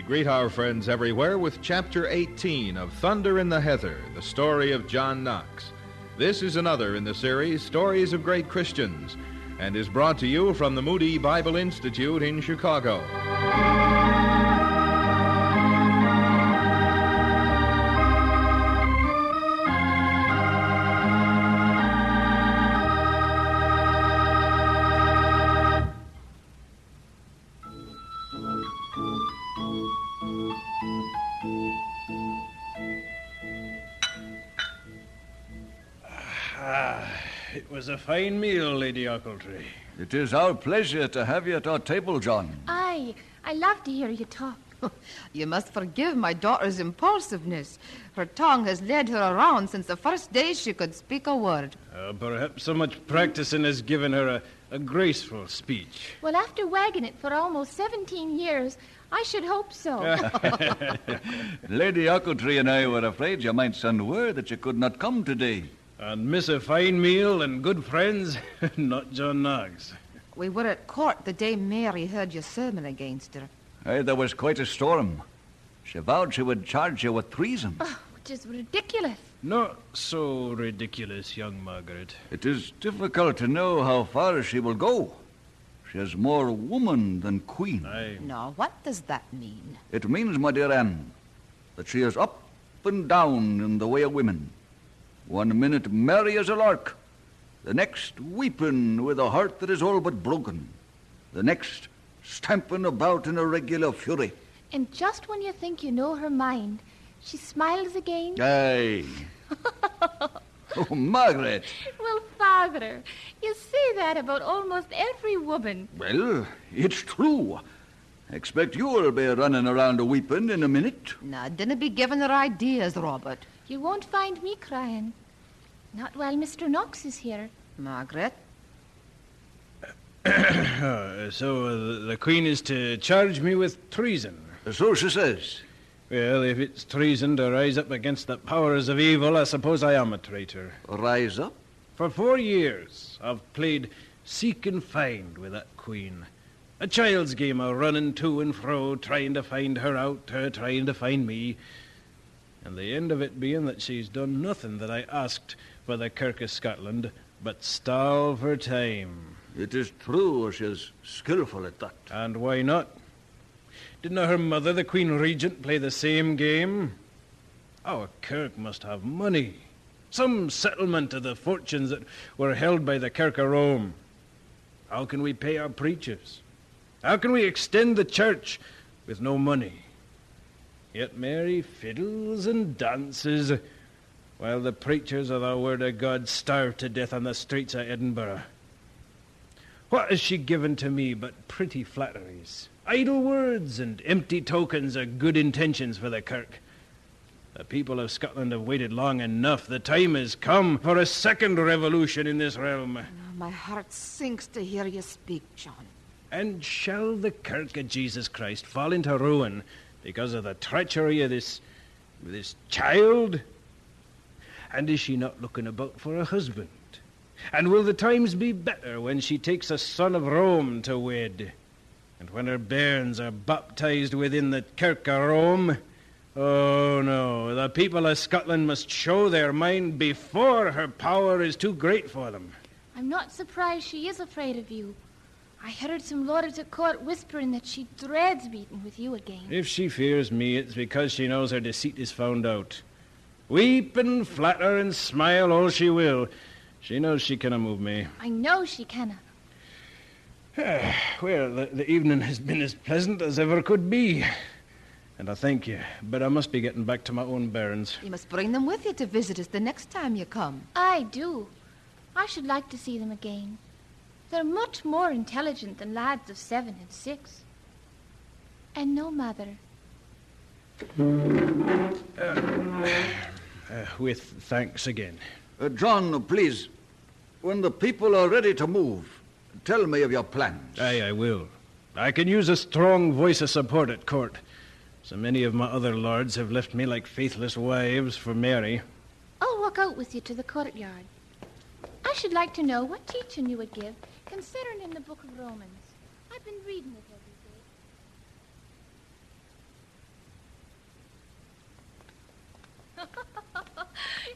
greet our friends everywhere with Chapter 18 of Thunder in the Heather, the story of John Knox. This is another in the series, Stories of Great Christians, and is brought to you from the Moody Bible Institute in Chicago. It was a fine meal, Lady Ochiltree. It is our pleasure to have you at our table, John. Aye, I love to hear you talk. You must forgive my daughter's impulsiveness. Her tongue has led her around since the first day she could speak a word. Perhaps so much practicing has given her a graceful speech. Well, after wagging it for almost 17 years, I should hope so. Lady Ochiltree and I were afraid you might send word that you could not come today. And miss a fine meal and good friends? Not John Knox. We were at court the day Mary heard your sermon against her. Aye, there was quite a storm. She vowed she would charge you with treason. Oh, which is ridiculous. Not so ridiculous, young Margaret. It is difficult to know how far she will go. She is more woman than queen. Aye. Now, what does that mean? It means, my dear Anne, that she is up and down in the way of women. 1 minute merry as a lark, the next weeping with a heart that is all but broken, the next stamping about in a regular fury. And just when you think you know her mind, she smiles again. Aye. Oh, Margaret. Well, Father, you say that about almost every woman. Well, it's true. I expect you'll be running around weeping in a minute. Now, dinna be giving her ideas, Robert. You won't find me crying. Not while Mr. Knox is here. Margaret? So the Queen is to charge me with treason. So she says. Well, if it's treason to rise up against the powers of evil, I suppose I am a traitor. Rise up? For 4 years, I've played seek and find with that Queen. A child's game of running to and fro, trying to find her out, her trying to find me. And the end of it being that she's done nothing that I asked for the Kirk of Scotland, but stall for time. It is true she's skillful at that. And why not? Didn't her mother, the Queen Regent, play the same game? Our Kirk must have money. Some settlement of the fortunes that were held by the Kirk of Rome. How can we pay our preachers? How can we extend the church with no money? Yet Mary fiddles and dances while the preachers of the Word of God starve to death on the streets of Edinburgh. What has she given to me but pretty flatteries, idle words, and empty tokens of good intentions for the Kirk? The people of Scotland have waited long enough. The time has come for a second revolution in this realm. Oh, my heart sinks to hear you speak, John. And shall the Kirk of Jesus Christ fall into ruin because of the treachery of this child? And is she not looking about for a husband? And will the times be better when she takes a son of Rome to wed? And when her bairns are baptized within the Kirk of Rome? Oh, no, the people of Scotland must show their mind before her power is too great for them. I'm not surprised she is afraid of you. I heard some lords at court whispering that she dreads meeting with you again. If she fears me, it's because she knows her deceit is found out. Weep and flatter and smile all she will. She knows she cannot move me. I know she cannot. Well, the evening has been as pleasant as ever could be. And I thank you, but I must be getting back to my own bairns. You must bring them with you to visit us the next time you come. I do. I should like to see them again. They're much more intelligent than lads of 7 and 6. And no mother. With thanks again. John, please, when the people are ready to move, tell me of your plans. Aye, I will. I can use a strong voice of support at court. So many of my other lords have left me like faithless wives for Mary. I'll walk out with you to the courtyard. I should like to know what teaching you would give, considering in the book of Romans. I've been reading it every day.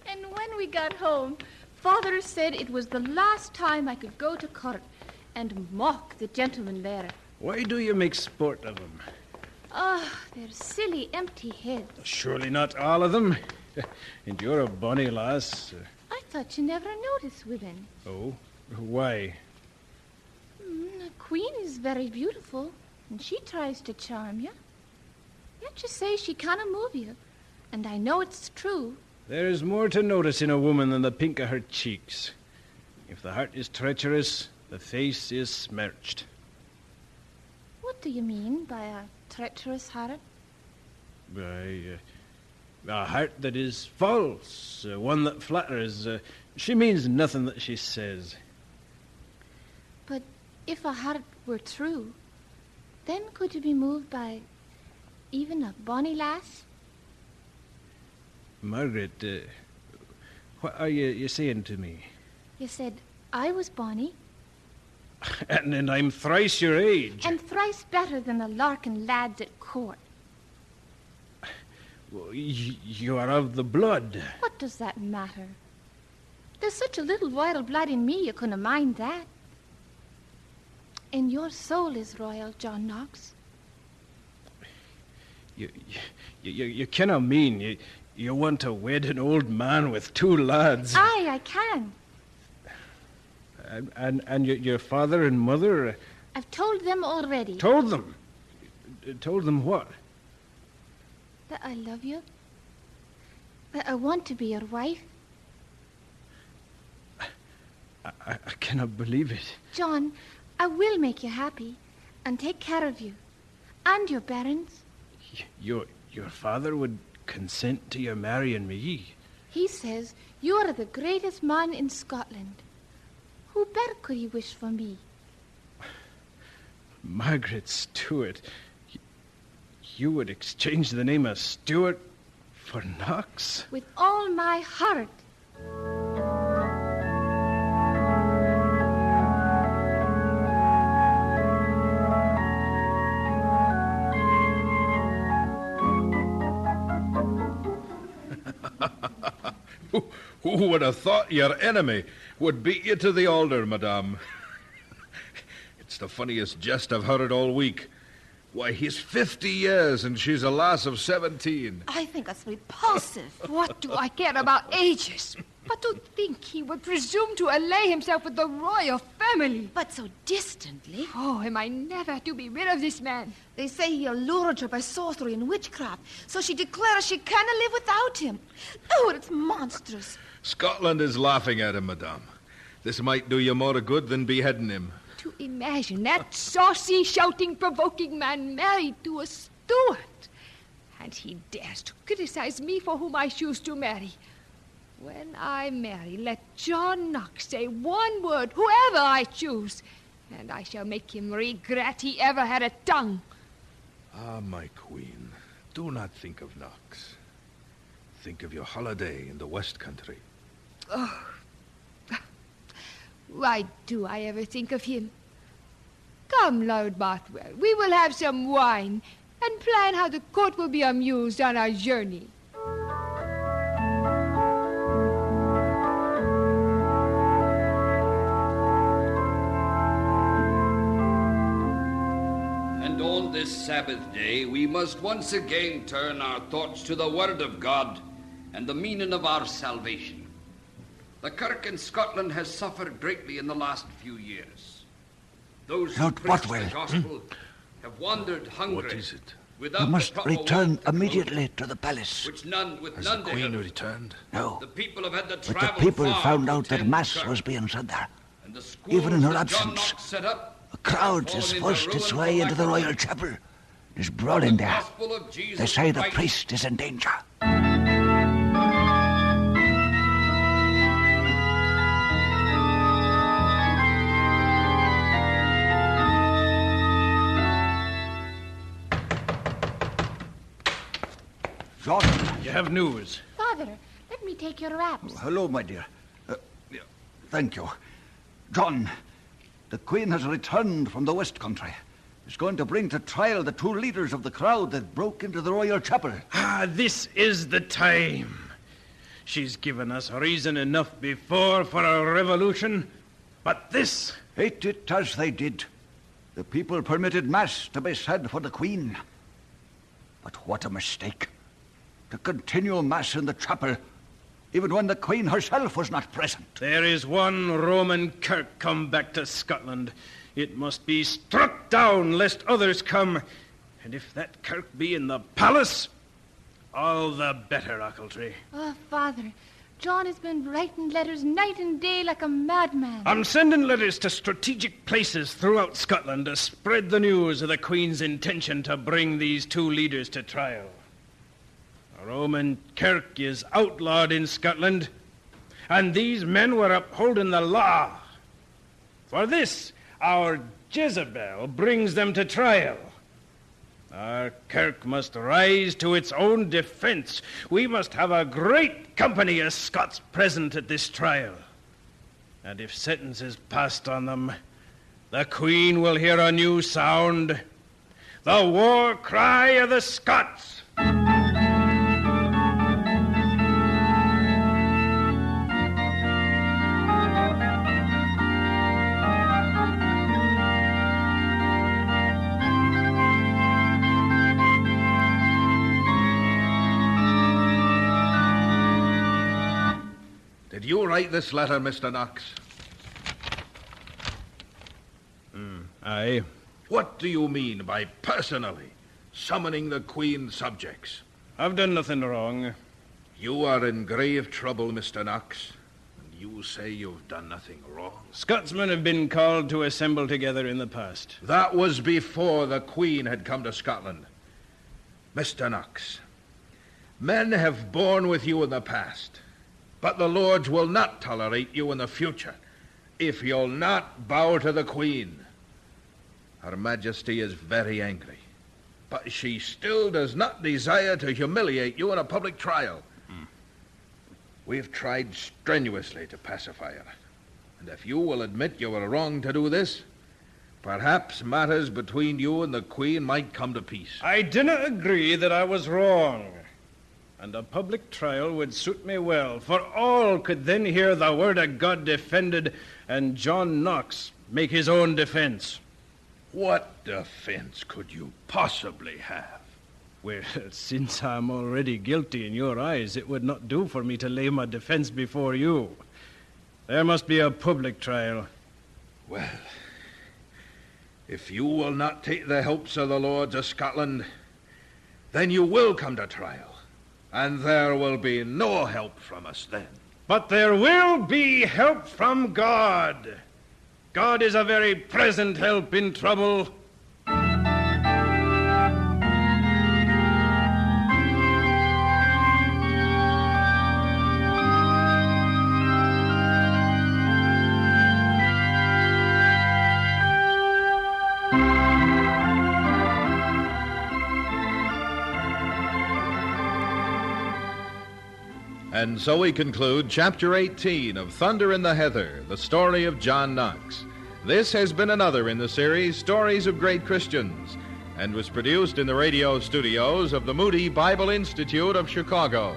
And when we got home, Father said it was the last time I could go to court and mock the gentleman there. Why do you make sport of them? They're silly, empty heads. Surely not all of them. And you're a bonny lass. I thought you never noticed women. Oh? Why? The Queen is very beautiful, and she tries to charm you. Yet you say she can't move you, and I know it's true. There's more to notice in a woman than the pink of her cheeks. If the heart is treacherous, the face is smirched. What do you mean by a treacherous heart? By a heart that is false, one that flatters. She means nothing that she says. But if a heart were true, then could you be moved by even a bonny lass? Margaret, what are you saying to me? You said I was bonny. And I'm thrice your age. And thrice better than the larkin lads at court. Well, you are of the blood. What does that matter? There's such a little royal blood in me, you couldn't mind that. And your soul is royal, John Knox. You cannot mean you want to wed an old man with two lads. Aye, I can. And your father and mother? I've told them already. Told them? Told them what? That I love you. That I want to be your wife. I cannot believe it. John, I will make you happy and take care of you and your parents. Your father would consent to your marrying me? He says you are the greatest man in Scotland. Who better could he wish for me? Margaret Stuart. You would exchange the name of Stuart for Knox? With all my heart. Who would have thought your enemy would beat you to the altar, madame? It's the funniest jest I've heard all week. Why, he's 50 years and she's a lass of 17. I think that's repulsive. What do I care about ages? But to think he would presume to ally himself with the royal family. But so distantly. Oh, am I never to be rid of this man? They say he allured her by sorcery and witchcraft, so she declares she cannot live without him. Oh, it's monstrous. Scotland is laughing at him, madame. This might do you more good than beheading him. To imagine that saucy, shouting, provoking man married to a Stuart. And he dares to criticize me for whom I choose to marry. When I marry, let John Knox say one word, whoever I choose, and I shall make him regret he ever had a tongue. Ah, my queen, do not think of Knox. Think of your holiday in the West Country. Oh. Why do I ever think of him? Come, Lord Bothwell, we will have some wine and plan how the court will be amused on our journey. And on this Sabbath day, we must once again turn our thoughts to the Word of God and the meaning of our salvation. The Kirk in Scotland has suffered greatly in the last few years. Those who Lord preach Bothwell. the gospel have wandered hungry. What is it? Without You the must proper return wealth to immediately clothe, to the palace. Which none with Has none the to queen help. returned? No, The people have had to but the travel people far found to out that attend Mass church. was being said there. And the schools Even in her that John absence, Knox set up A crowd have has fallen forced into its ruin way for into the lack of royal chapel. There's the brawl in there. gospel of Jesus They say the Christ. priest is in danger. John. You have news. Father, let me take your wraps. Hello, my dear. Thank you. John, the Queen has returned from the West Country. Is going to bring to trial the two leaders of the crowd that broke into the royal chapel. Ah, this is the time. She's given us reason enough before for a revolution. But this... Hate it as they did. The people permitted Mass to be said for the Queen. But what a mistake. To continue Mass in the chapel, even when the Queen herself was not present. There is one Roman kirk come back to Scotland. It must be struck down lest others come. And if that kirk be in the palace, all the better, Ochiltree. Oh, Father, John has been writing letters night and day like a madman. I'm sending letters to strategic places throughout Scotland to spread the news of the Queen's intention to bring these two leaders to trial. The Roman kirk is outlawed in Scotland, and these men were upholding the law. For this, our Jezebel brings them to trial. Our kirk must rise to its own defense. We must have a great company of Scots present at this trial. And if sentence is passed on them, the Queen will hear a new sound, the war cry of the Scots. Did you write this letter, Mr. Knox? Aye. What do you mean by personally summoning the Queen's subjects? I've done nothing wrong. You are in grave trouble, Mr. Knox, and you say you've done nothing wrong. Scotsmen have been called to assemble together in the past. That was before the Queen had come to Scotland. Mr. Knox, men have borne with you in the past, but the Lords will not tolerate you in the future if you'll not bow to the Queen. Her Majesty is very angry, but she still does not desire to humiliate you in a public trial. We've tried strenuously to pacify her, and if you will admit you were wrong to do this, perhaps matters between you and the Queen might come to peace. I dinna agree that I was wrong, and a public trial would suit me well, for all could then hear the word of God defended, and John Knox make his own defense. What defense could you possibly have? Well, since I'm already guilty in your eyes, it would not do for me to lay my defense before you. There must be a public trial. Well, if you will not take the helps of the Lords of Scotland, then you will come to trial, and there will be no help from us then. But there will be help from God. God is a very present help in trouble. And so we conclude Chapter 18 of Thunder in the Heather, the story of John Knox. This has been another in the series Stories of Great Christians, and was produced in the radio studios of the Moody Bible Institute of Chicago.